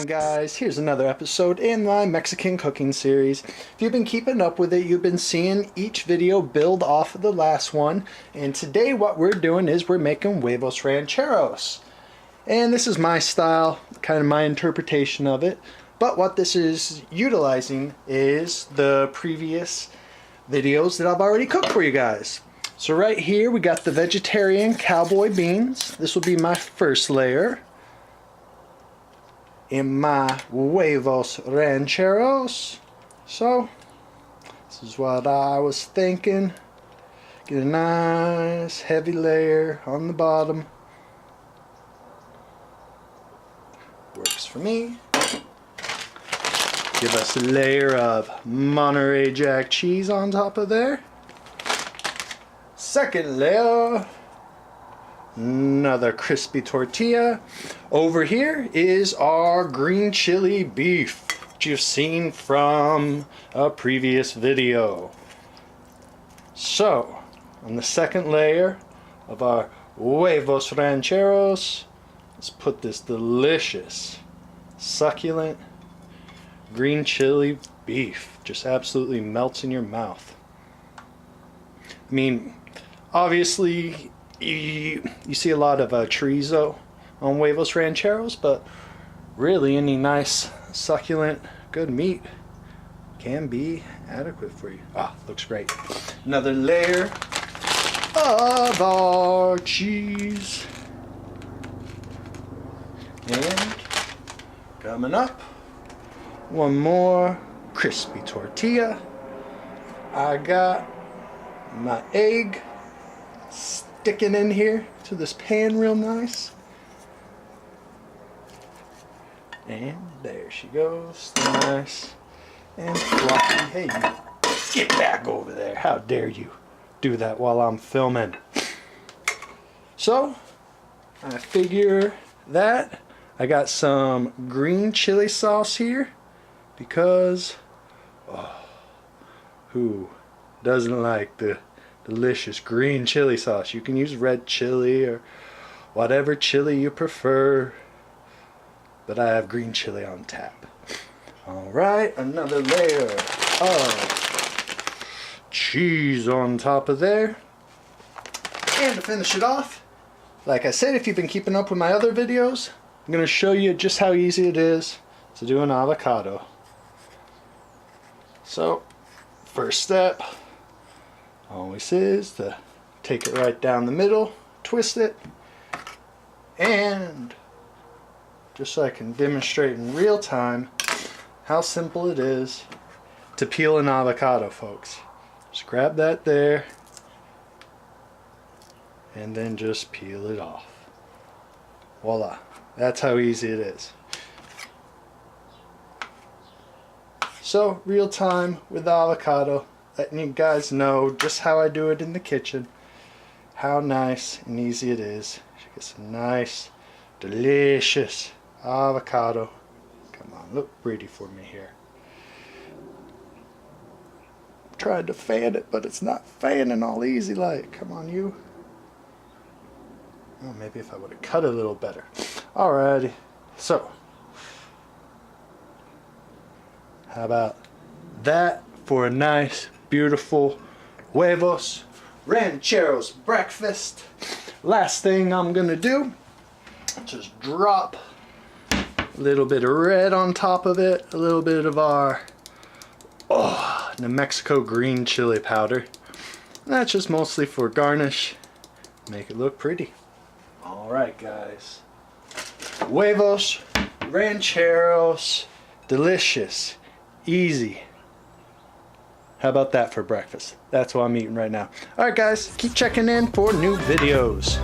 on, guys? Here's another episode in my Mexican cooking series. If you've been keeping up with it, you've been seeing each video build off of the last one. And today what we're doing is we're making Huevos Rancheros. And this is my style, kind of my interpretation of it. But what this is utilizing is the previous videos that I've already cooked for you guys. So right here we got the vegetarian cowboy beans. This will be my first layer in my Huevos Rancheros. So this is what I was thinking. Get a nice heavy layer on the bottom. Works for me. Give us a layer of Monterey Jack cheese on top of there. Second layer, another crispy tortilla. Over here is our green chili beef, which you've seen from a previous video. So, on the second layer of our Huevos Rancheros, let's put this delicious, succulent green chili beef. Just absolutely melts in your mouth. I mean, obviously, you see a lot of chorizo on Huevos Rancheros, but really any nice, succulent, good meat can be adequate for you. Ah, looks great. Another layer of our cheese. And coming up, one more crispy tortilla. I got my egg sticking in here to this pan real nice. And there she goes. Nice and fluffy. Hey, you, get back over there. How dare you do that while I'm filming? So, I figure that I got some green chili sauce here because who doesn't like the delicious green chili sauce? You can use red chili or whatever chili you prefer, but I have green chili on tap. Alright, another layer of cheese on top of there. And to finish it off, like I said, if you've been keeping up with my other videos, I'm going to show you just how easy it is to do an avocado. So, first step always is to take it right down the middle, twist it, and just so I can demonstrate in real time how simple it is to peel an avocado, folks. Just grab that there and then just peel it off. Voila, that's how easy it is. So, real time with the avocado, letting you guys know just how I do it in the kitchen, how nice and easy it is. You get some nice, delicious avocado. Come on, look pretty for me here. Tried to fan it, but it's not fanning all easy like. Come on, you. Oh, maybe if I would have cut it a little better. Alrighty, so how about that for a nice, beautiful Huevos Rancheros breakfast? Last thing I'm gonna do, just drop a little bit of red on top of it, a little bit of our New Mexico green chili powder. That's just mostly for garnish, make it look pretty. Alright, guys, Huevos Rancheros, delicious, easy. How about that for breakfast? That's what I'm eating right now. Alright, guys, keep checking in for new videos.